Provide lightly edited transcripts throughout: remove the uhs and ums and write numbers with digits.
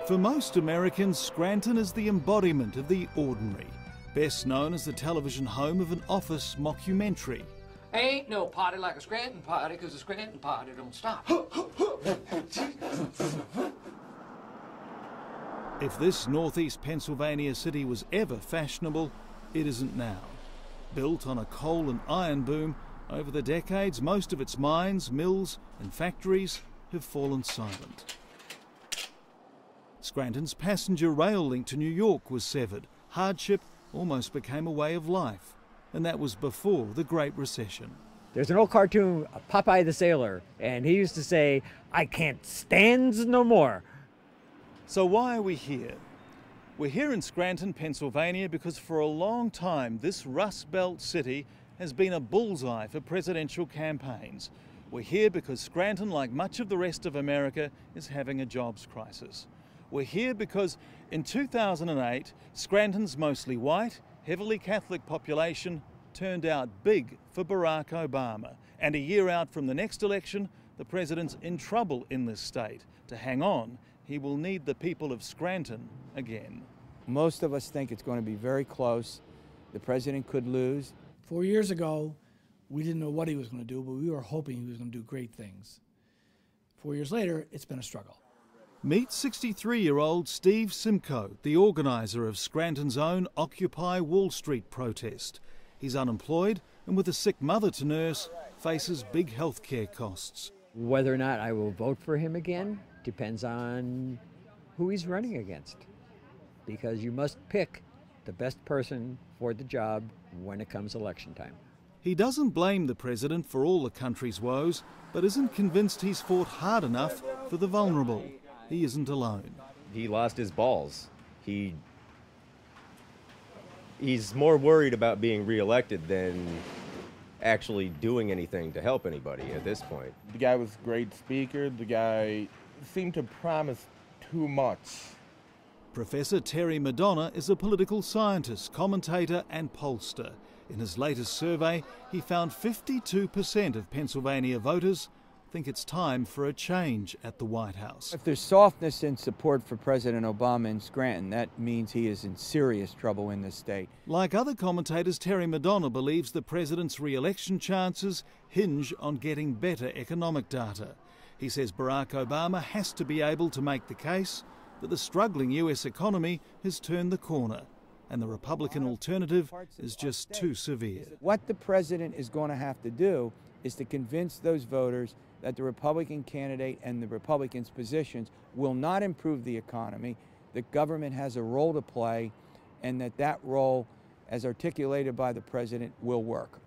For most Americans, Scranton is the embodiment of the ordinary, best known as the television home of an office mockumentary. Ain't no party like a Scranton party, 'cause the Scranton party don't stop. If this northeast Pennsylvania city was ever fashionable, it isn't now. Built on a coal and iron boom, over the decades most of its mines, mills and factories have fallen silent. Scranton's passenger rail link to New York was severed. Hardship almost became a way of life, and that was before the Great Recession. There's an old cartoon, Popeye the Sailor, and he used to say, "I can't stand no more." So why are we here? We're here in Scranton, Pennsylvania, because for a long time this Rust Belt city has been a bullseye for presidential campaigns. We're here because Scranton, like much of the rest of America, is having a jobs crisis. We're here because in 2008, Scranton's mostly white, heavily Catholic population turned out big for Barack Obama. And a year out from the next election, the president's in trouble in this state. To hang on, he will need the people of Scranton again. Most of us think it's going to be very close. The president could lose. 4 years ago, we didn't know what he was going to do, but we were hoping he was going to do great things. 4 years later, it's been a struggle. Meet 63-year-old Steve Simcoe, the organiser of Scranton's own Occupy Wall Street protest. He's unemployed and with a sick mother to nurse, faces big health care costs. Whether or not I will vote for him again depends on who he's running against, because you must pick the best person for the job when it comes election time. He doesn't blame the president for all the country's woes, but isn't convinced he's fought hard enough for the vulnerable. He isn't alone. He lost his balls. He's more worried about being reelected than actually doing anything to help anybody at this point. The guy was a great speaker. The guy seemed to promise too much. Professor Terry Madonna is a political scientist, commentator and pollster. In his latest survey, he found 52% of Pennsylvania voters think it's time for a change at the White House. If there's softness in support for President Obama in Scranton, that means he is in serious trouble in this state. Like other commentators, Terry Madonna believes the president's re-election chances hinge on getting better economic data. He says Barack Obama has to be able to make the case that the struggling US economy has turned the corner and the Republican alternative is just too severe. What the president is going to have to do is to convince those voters that the Republican candidate and the Republicans' positions will not improve the economy, that government has a role to play, and that role, as articulated by the president, will work.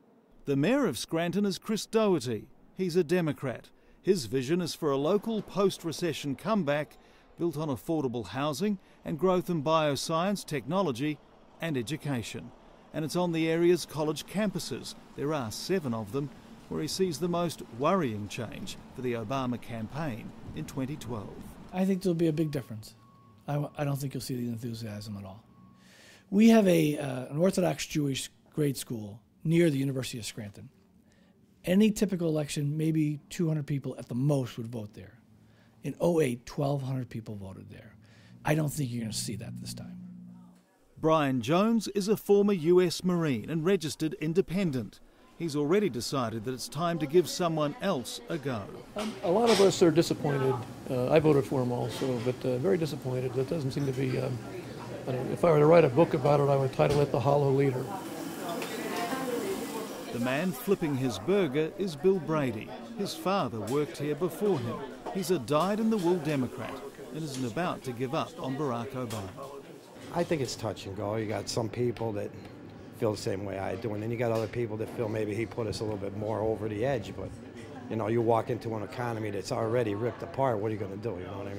The mayor of Scranton is Chris Doherty. He's a Democrat. His vision is for a local post-recession comeback built on affordable housing and growth in bioscience, technology and education. And it's on the area's college campuses, there are 7 of them, where he sees the most worrying change for the Obama campaign in 2012. I think there'll be a big difference. I don't think you'll see the enthusiasm at all. We have an Orthodox Jewish grade school near the University of Scranton. Any typical election, maybe 200 people at the most would vote there. In 2008, 1,200 people voted there. I don't think you're going to see that this time. Brian Jones is a former US Marine and registered independent. He's already decided that it's time to give someone else a go. A lot of us are disappointed. I voted for him also, but very disappointed. That doesn't seem to be, if I were to write a book about it, I would title it The Hollow Leader. The man flipping his burger is Bill Brady. His father worked here before him. He's a dyed-in-the-wool Democrat and isn't about to give up on Barack Obama. I think it's touch and go. You got some people that feel the same way I do, and then you got other people that feel maybe he put us a little bit more over the edge. But you know, you walk into an economy that's already ripped apart. What are you going to do? You know what I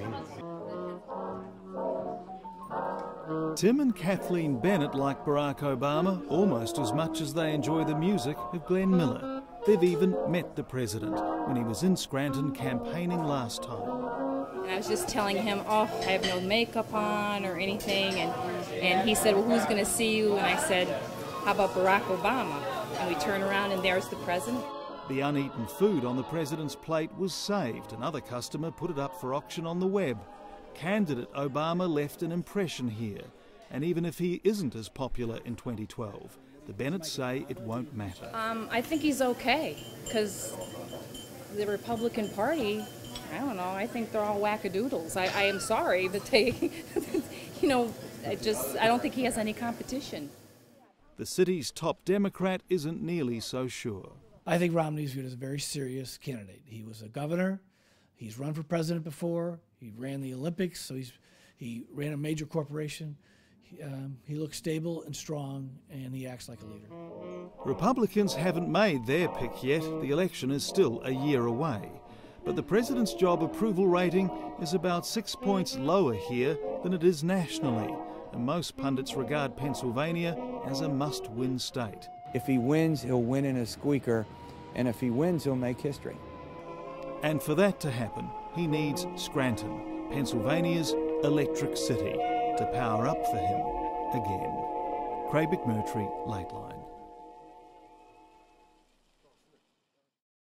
mean? Tim and Kathleen Bennett like Barack Obama almost as much as they enjoy the music of Glenn Miller. They've even met the president when he was in Scranton campaigning last time. And I was just telling him, oh, I have no makeup on or anything, and he said, well, who's going to see you? And I said, how about Barack Obama? And we turn around and there's the president. The uneaten food on the president's plate was saved. Another customer put it up for auction on the web. candidate Obama left an impression here, and even if he isn't as popular in 2012, the Bennetts say it won't matter. I think he's okay, because the Republican Party, I don't know, I think they're all wackadoodles. I am sorry that they, you know, I don't think he has any competition. The city's top Democrat isn't nearly so sure. I think Romney's viewed as a very serious candidate. He was a governor. He's run for president before. He ran the Olympics, so he ran a major corporation. He looks stable and strong, and he acts like a leader. Republicans haven't made their pick yet. The election is still a year away. But the president's job approval rating is about 6 points lower here than it is nationally, and most pundits regard Pennsylvania as a must-win state. If he wins, he'll win in a squeaker, and if he wins, he'll make history. And for that to happen, he needs Scranton, Pennsylvania's electric city, to power up for him again. Craig McMurtry, Lateline.